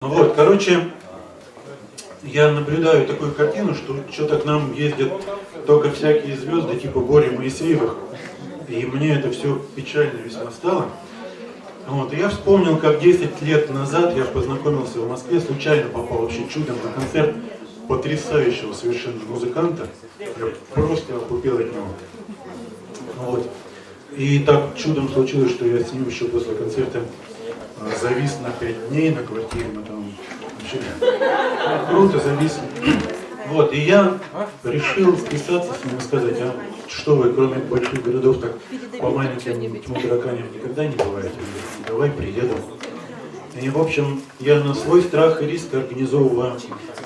Вот, короче, я наблюдаю такую картину, что что-то к нам ездят только всякие звезды типа Бори Моисеевых, и мне это все печально весьма стало. Вот, и я вспомнил, как 10 лет назад я познакомился в Москве, случайно попал вообще чудом на концерт потрясающего совершенно музыканта. Я просто окупил от него. Вот. И так чудом случилось, что я с ним еще после концерта завис на 5 дней на квартире, мы там вообще круто завис. Вот, и я решил списаться с ним и сказать, а что вы, кроме больших городов, так по маленьким тараканям никогда не бываете? Давай приеду. И, в общем, я на свой страх и риск организовываю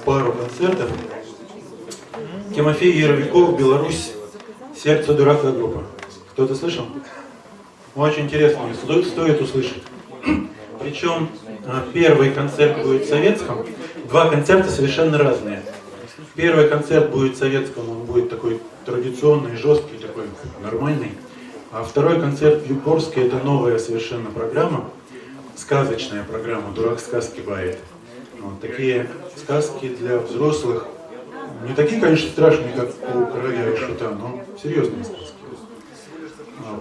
пару концертов. Тимофей Яровиков, Беларусь, «Сердце дурака» группа. Кто-то слышал? Очень интересно, стоит услышать. Причем первый концерт будет в советском, два концерта совершенно разные. Первый концерт будет в советском, он будет такой традиционный, жесткий, такой нормальный. А второй концерт в Югорске — это новая совершенно программа, сказочная программа, дурак сказки бает. Вот такие сказки для взрослых, не такие, конечно, страшные, как у Короля и Шута, но серьезные сказки.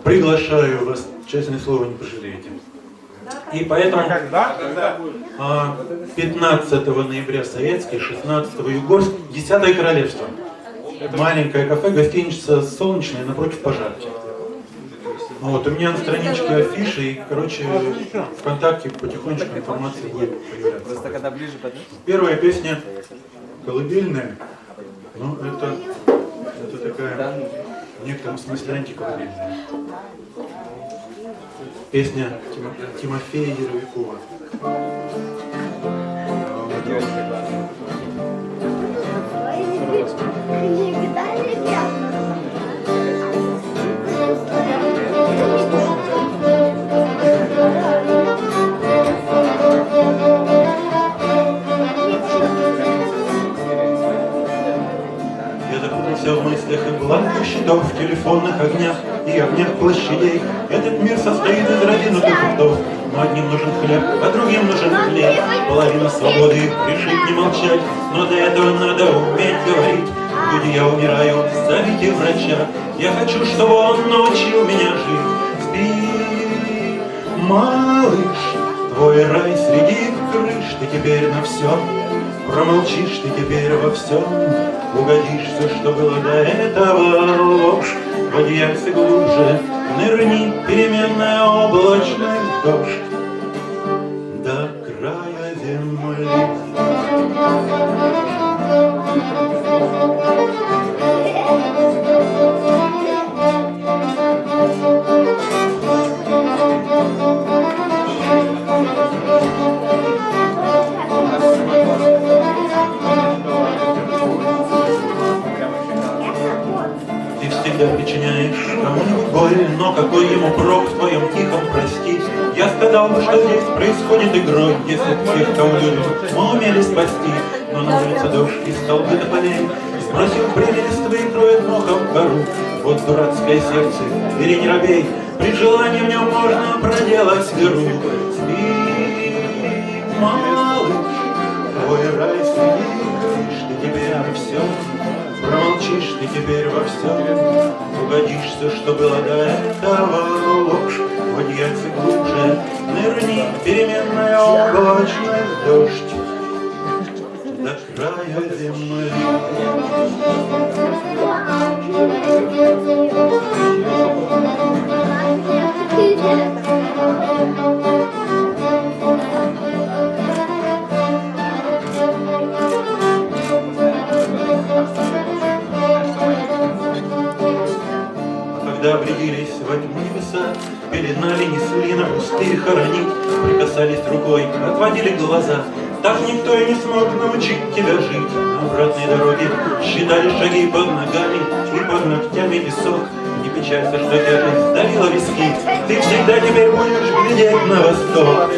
Приглашаю вас, честное слово, не пожалеете. И поэтому 15 ноября советский, 16 Югорск, 10 королевство. Маленькое кафе, гостиница «Солнечная» напротив Пожарки. Вот, у меня на страничке афиши, и, короче, ВКонтакте потихонечку информация будет появляться. Первая песня колыбельная, но это такая в некотором смысле антиколыбельная. Песня Тимофея Яровикова. Я запутался в мыслях и бланках счетов, в телефонных огнях и огнях площадей. Этот мир состоит из разинутых ртов, но одним нужен хлеб, а другим нужен хлеб. Половина свободы решить не молчать, но для этого надо уметь говорить. Люди, я умираю, зовите врача, я хочу, чтобы он научил меня жить. Спи, малыш, твой рай среди крыш, ты теперь на все промолчишь, ты теперь во всем угодишь. Все, что было до этого, ложь, в одеяльце глубже нырни, переменная облачная дождь до края земли. Причиняешь кому-нибудь боль, но какой ему прок в твоем тихом простить? Я сказал бы, что здесь происходит игрой, если тех, кого любим, мы умели спасти. Но на улице дождь и столбы тополей сбросил бремя листвы и кроет мохом гору. Вот дурацкое сердце, бери не робей, при желании в нем можно проделать дыру. Спи, малыш, твой рай среди крыш, ты теперь на всем промолчишь, ты теперь во всем угодишь. Все, что было до этого, ложь, в одеяльце глубже нырни, переменная облачная дождь до края земли. Когда обрядились во тьму небеса, пеленали, несли на пустырь хоронить, прикасались рукой, отводили глаза. Так никто и не смог научить тебя жить. На обратной дороге считали шаги под ногами и под ногтями песок. Не печалься, что тяжесть давила виски, ты всегда теперь будешь глядеть на восток.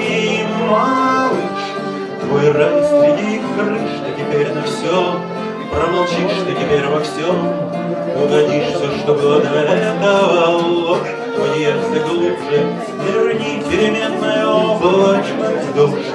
И, малыш, твой рай среди крыш, ты теперь на все промолчишь, ты теперь во всем угодишь. Все, что было до этого, ложь, Въезды глубже, верни переменная облачность душ.